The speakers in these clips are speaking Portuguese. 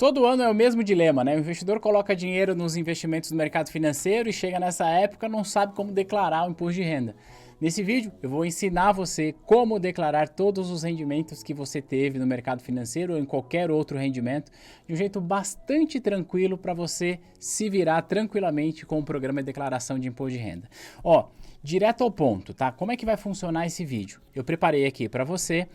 Todo ano é o mesmo dilema, né? O investidor coloca dinheiro nos investimentos do mercado financeiro e chega nessa época não sabe como declarar o imposto de renda. Nesse vídeo eu vou ensinar você como declarar todos os rendimentos que você teve no mercado financeiro ou em qualquer outro rendimento de um jeito bastante tranquilo para você se virar tranquilamente com o programa de declaração de imposto de renda. Ó, direto ao ponto, tá? Como é que vai funcionar esse vídeo? Eu preparei aqui para você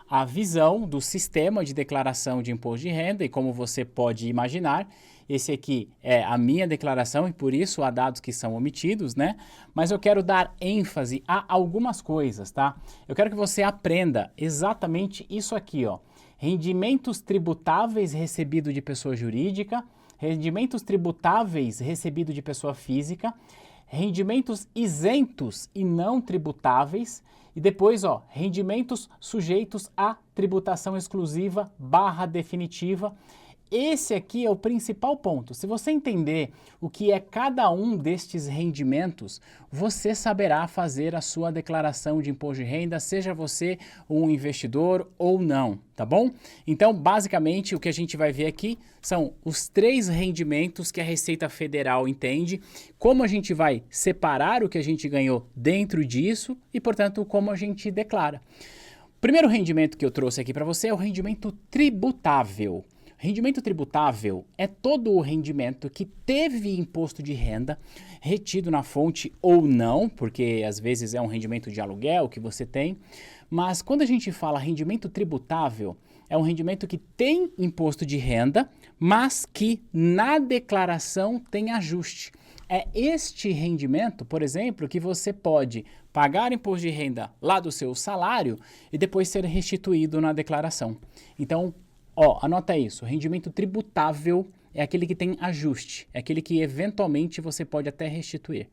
a visão do sistema de declaração de imposto de renda e como você pode imaginar, esse aqui é a minha declaração e por isso há dados que são omitidos, né? Mas eu quero dar ênfase a algumas coisas, tá? Eu quero que você aprenda exatamente isso aqui, ó. Rendimentos tributáveis recebido de pessoa jurídica, rendimentos tributáveis recebido de pessoa física, rendimentos isentos e não tributáveis, e depois, ó, rendimentos sujeitos à tributação exclusiva / definitiva. Esse aqui é o principal ponto. Se você entender o que é cada um destes rendimentos, você saberá fazer a sua declaração de imposto de renda, seja você um investidor ou não, tá bom? Então, basicamente, o que a gente vai ver aqui são os 3 rendimentos que a Receita Federal entende, como a gente vai separar o que a gente ganhou dentro disso e, portanto, como a gente declara. O primeiro rendimento que eu trouxe aqui para você é o rendimento tributável. Rendimento tributável é todo o rendimento que teve imposto de renda retido na fonte ou não, porque às vezes é um rendimento de aluguel que você tem, mas quando a gente fala rendimento tributável, é um rendimento que tem imposto de renda, mas que na declaração tem ajuste. É este rendimento, por exemplo, que você pode pagar imposto de renda lá do seu salário e depois ser restituído na declaração. Então, ó, anota isso, rendimento tributável é aquele que tem ajuste, é aquele que eventualmente você pode até restituir.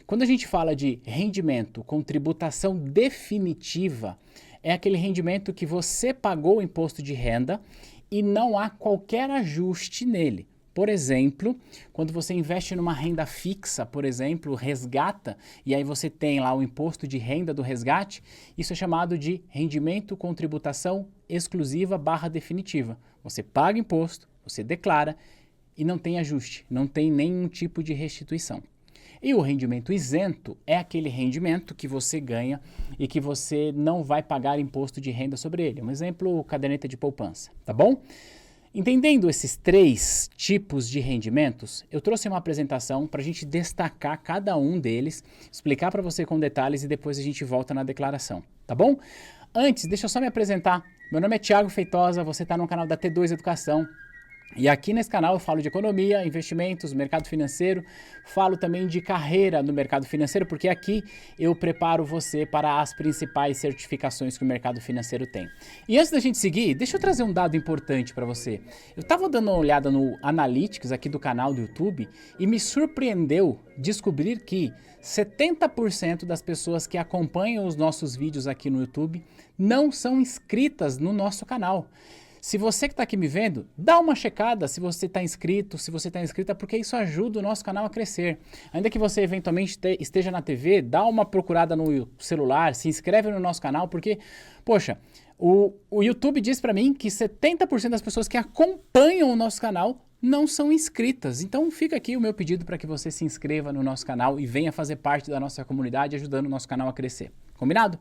Quando a gente fala de rendimento com tributação definitiva, é aquele rendimento que você pagou o imposto de renda e não há qualquer ajuste nele. Por exemplo, quando você investe numa renda fixa, por exemplo, resgata, e aí você tem lá o imposto de renda do resgate, isso é chamado de rendimento com tributação exclusiva / definitiva. Você paga imposto, você declara e não tem ajuste, não tem nenhum tipo de restituição. E o rendimento isento é aquele rendimento que você ganha e que você não vai pagar imposto de renda sobre ele. Um exemplo, caderneta de poupança, tá bom? Entendendo esses 3 tipos de rendimentos, eu trouxe uma apresentação para a gente destacar cada um deles, explicar para você com detalhes e depois a gente volta na declaração, tá bom? Antes, deixa eu só me apresentar. Meu nome é Thiago Feitosa, você está no canal da T2 Educação. E aqui nesse canal eu falo de economia, investimentos, mercado financeiro, falo também de carreira no mercado financeiro, porque aqui eu preparo você para as principais certificações que o mercado financeiro tem. E antes da gente seguir, deixa eu trazer um dado importante para você. Eu estava dando uma olhada no Analytics aqui do canal do YouTube e me surpreendeu descobrir que 70% das pessoas que acompanham os nossos vídeos aqui no YouTube não são inscritas no nosso canal. Se você que está aqui me vendo, dá uma checada se você está inscrito, se você está inscrita, porque isso ajuda o nosso canal a crescer. Ainda que você eventualmente esteja na TV, dá uma procurada no celular, se inscreve no nosso canal, porque, poxa, o YouTube diz para mim que 70% das pessoas que acompanham o nosso canal não são inscritas. Então fica aqui o meu pedido para que você se inscreva no nosso canal e venha fazer parte da nossa comunidade, ajudando o nosso canal a crescer. Combinado?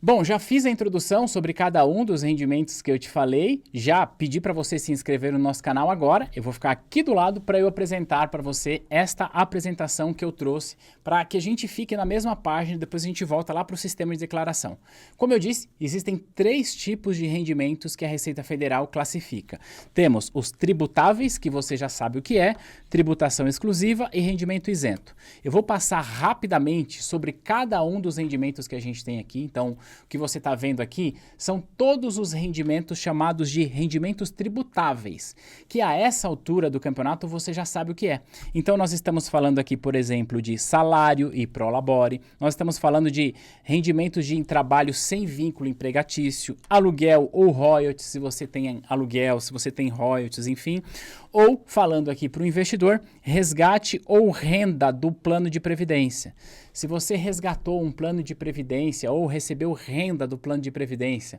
Bom, já fiz a introdução sobre cada um dos rendimentos que eu te falei, já pedi para você se inscrever no nosso canal agora, eu vou ficar aqui do lado para eu apresentar para você esta apresentação que eu trouxe, para que a gente fique na mesma página e depois a gente volta lá para o sistema de declaração. Como eu disse, existem 3 tipos de rendimentos que a Receita Federal classifica. Temos os tributáveis, que você já sabe o que é, tributação exclusiva e rendimento isento. Eu vou passar rapidamente sobre cada um dos rendimentos que a gente tem aqui, então o que você está vendo aqui são todos os rendimentos chamados de rendimentos tributáveis, que a essa altura do campeonato você já sabe o que é. Então nós estamos falando aqui, por exemplo, de salário e prolabore, nós estamos falando de rendimentos de trabalho sem vínculo empregatício, aluguel ou royalties, se você tem aluguel, se você tem royalties, enfim, ou falando aqui para o investidor, resgate ou renda do plano de previdência. Se você resgatou um plano de previdência previdência ou recebeu renda do plano de previdência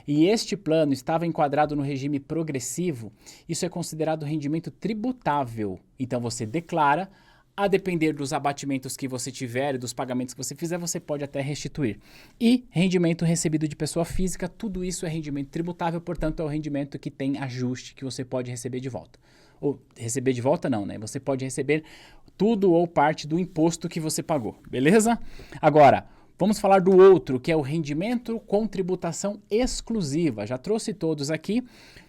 e este plano estava enquadrado no regime progressivo, isso é considerado rendimento tributável. Então você declara, a depender dos abatimentos que você tiver e dos pagamentos que você fizer, você pode até restituir. E rendimento recebido de pessoa física, tudo isso é rendimento tributável, portanto é o rendimento que tem ajuste que você pode receber de volta. Ou receber de volta não, né? Você pode receber tudo ou parte do imposto que você pagou, beleza? Agora, vamos falar do outro, que é o rendimento com tributação exclusiva. Já trouxe todos aqui,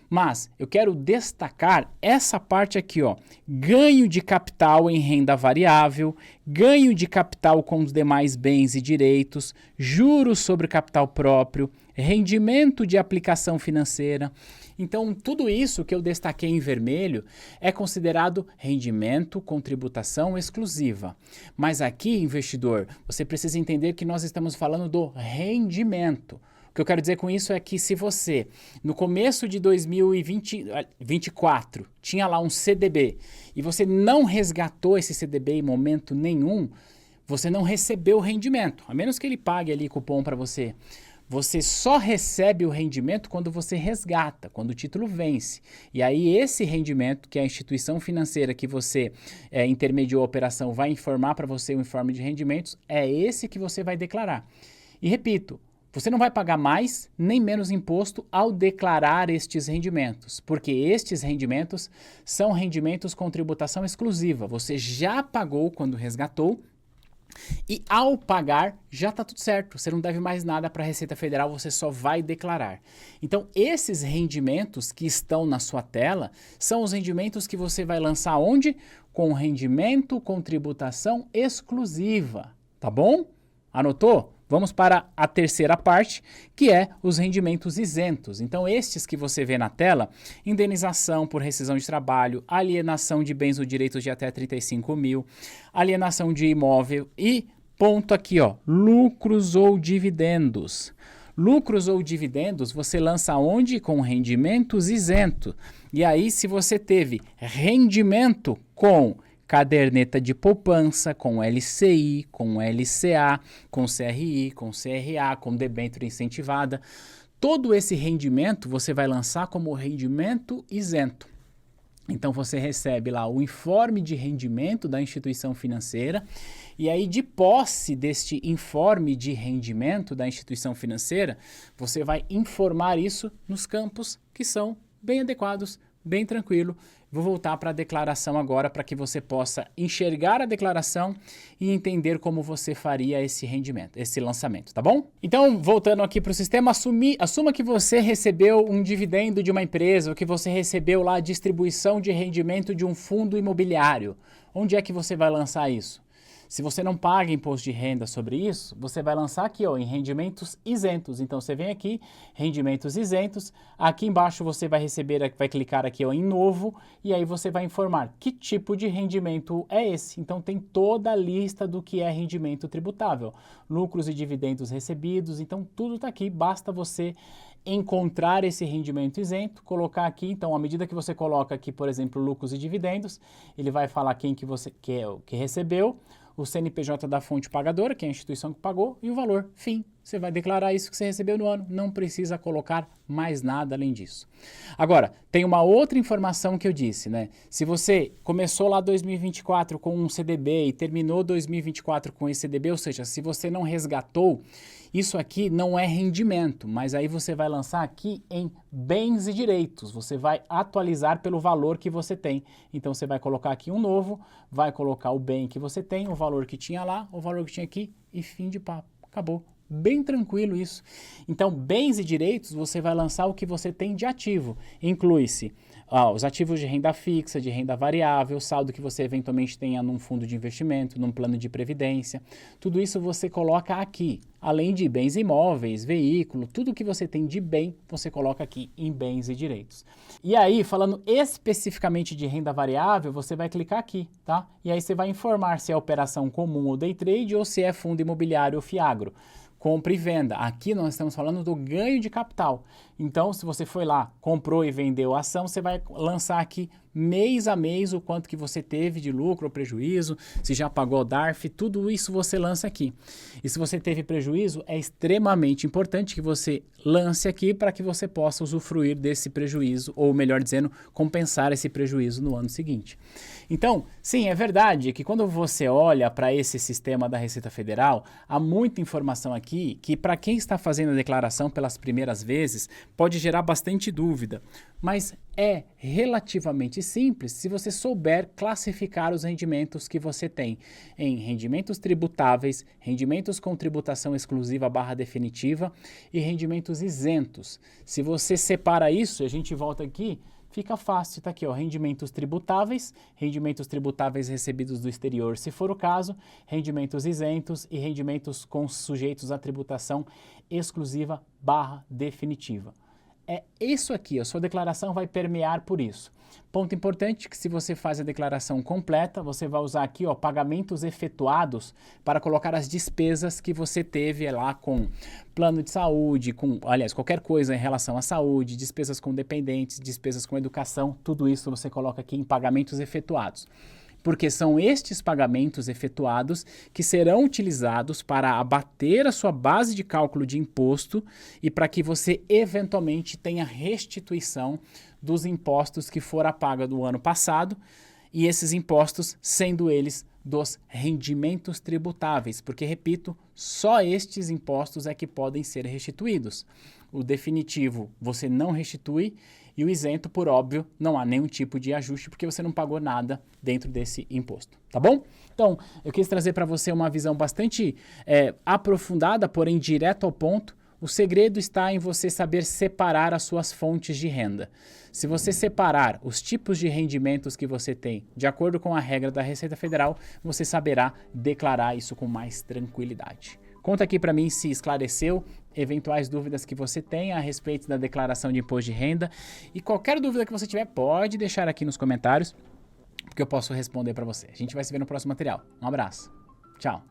mas eu quero destacar essa parte aqui, ó. Ganho de capital em renda variável, ganho de capital com os demais bens e direitos, juros sobre capital próprio, rendimento de aplicação financeira. Então, tudo isso que eu destaquei em vermelho é considerado rendimento com tributação exclusiva. Mas aqui, investidor, você precisa entender que nós estamos falando do rendimento. O que eu quero dizer com isso é que se você, no começo de 2024, tinha lá um CDB e você não resgatou esse CDB em momento nenhum, você não recebeu o rendimento, a menos que ele pague ali cupom para você. Você só recebe o rendimento quando você resgata, quando o título vence. E aí esse rendimento, que a instituição financeira que você intermediou a operação vai informar para você o informe de rendimentos, é esse que você vai declarar. E repito, você não vai pagar mais nem menos imposto ao declarar estes rendimentos, porque estes rendimentos são rendimentos com tributação exclusiva. Você já pagou quando resgatou e ao pagar já está tudo certo. Você não deve mais nada para a Receita Federal, você só vai declarar. Então esses rendimentos que estão na sua tela são os rendimentos que você vai lançar onde? Com rendimento com tributação exclusiva, tá bom? Anotou? Vamos para a terceira parte, que é os rendimentos isentos. Então, estes que você vê na tela, indenização por rescisão de trabalho, alienação de bens ou direitos de até 35 mil, alienação de imóvel e, ponto aqui, ó, lucros ou dividendos. Lucros ou dividendos você lança onde? Com rendimentos isentos. E aí, se você teve rendimento com caderneta de poupança, com LCI, com LCA, com CRI, com CRA, com debênture incentivada. Todo esse rendimento você vai lançar como rendimento isento. Então você recebe lá o informe de rendimento da instituição financeira e aí de posse deste informe de rendimento da instituição financeira, você vai informar isso nos campos que são bem adequados, bem tranquilo. Vou voltar para a declaração agora para que você possa enxergar a declaração e entender como você faria esse rendimento, esse lançamento, tá bom? Então, voltando aqui para o sistema, assuma que você recebeu um dividendo de uma empresa ou que você recebeu lá a distribuição de rendimento de um fundo imobiliário. Onde é que você vai lançar isso? Se você não paga imposto de renda sobre isso, você vai lançar aqui, ó, em rendimentos isentos. Então, você vem aqui, rendimentos isentos. Aqui embaixo você vai receber, vai clicar aqui, ó, em novo, e aí você vai informar que tipo de rendimento é esse. Então, tem toda a lista do que é rendimento tributável. Lucros e dividendos recebidos. Então, tudo está aqui. Basta você encontrar esse rendimento isento, colocar aqui. Então, à medida que você coloca aqui, por exemplo, lucros e dividendos, ele vai falar quem que você quer, que recebeu, o CNPJ da fonte pagadora, que é a instituição que pagou, e o valor, fim. Você vai declarar isso que você recebeu no ano, não precisa colocar mais nada além disso. Agora, tem uma outra informação que eu disse, né? Se você começou lá 2024 com um CDB e terminou 2024 com esse CDB, ou seja, se você não resgatou, isso aqui não é rendimento, mas aí você vai lançar aqui em bens e direitos. Você vai atualizar pelo valor que você tem. Então você vai colocar aqui um novo, vai colocar o bem que você tem, o valor que tinha lá, o valor que tinha aqui e fim de papo. Acabou. Bem tranquilo isso. Então, bens e direitos, você vai lançar o que você tem de ativo. Inclui-se os ativos de renda fixa, de renda variável, saldo que você eventualmente tenha num fundo de investimento, num plano de previdência. Tudo isso você coloca aqui. Além de bens imóveis, veículo, tudo que você tem de bem, você coloca aqui em bens e direitos. E aí, falando especificamente de renda variável, você vai clicar aqui, tá? E aí você vai informar se é operação comum ou day trade ou se é fundo imobiliário ou fiagro. Compra e venda. Aqui nós estamos falando do ganho de capital. Então, se você foi lá, comprou e vendeu a ação, você vai lançar aqui mês a mês o quanto que você teve de lucro ou prejuízo, se já pagou o DARF, tudo isso você lança aqui. E se você teve prejuízo, é extremamente importante que você lance aqui para que você possa usufruir desse prejuízo, ou melhor dizendo, compensar esse prejuízo no ano seguinte. Então, sim, é verdade que quando você olha para esse sistema da Receita Federal, há muita informação aqui que para quem está fazendo a declaração pelas primeiras vezes pode gerar bastante dúvida, mas é relativamente simples se você souber classificar os rendimentos que você tem em rendimentos tributáveis, rendimentos com tributação exclusiva / definitiva e rendimentos isentos. Se você separa isso, a gente volta aqui, fica fácil, tá aqui, ó, rendimentos tributáveis recebidos do exterior, se for o caso, rendimentos isentos e rendimentos com sujeitos à tributação exclusiva / definitiva. É isso aqui, a sua declaração vai permear por isso. Ponto importante que se você faz a declaração completa, você vai usar aqui, ó, pagamentos efetuados para colocar as despesas que você teve lá com plano de saúde, aliás, qualquer coisa em relação à saúde, despesas com dependentes, despesas com educação, tudo isso você coloca aqui em pagamentos efetuados. Porque são estes pagamentos efetuados que serão utilizados para abater a sua base de cálculo de imposto e para que você eventualmente tenha restituição dos impostos que fora paga do ano passado, e esses impostos sendo eles dos rendimentos tributáveis, porque, repito, só estes impostos é que podem ser restituídos. O definitivo você não restitui e o isento, por óbvio, não há nenhum tipo de ajuste porque você não pagou nada dentro desse imposto, tá bom? Então, eu quis trazer para você uma visão bastante aprofundada, porém direto ao ponto. O segredo está em você saber separar as suas fontes de renda. Se você separar os tipos de rendimentos que você tem de acordo com a regra da Receita Federal, você saberá declarar isso com mais tranquilidade. Conta aqui para mim se esclareceu eventuais dúvidas que você tenha a respeito da declaração de imposto de renda, e qualquer dúvida que você tiver pode deixar aqui nos comentários, porque eu posso responder para você. A gente vai se ver no próximo material. Um abraço. Tchau.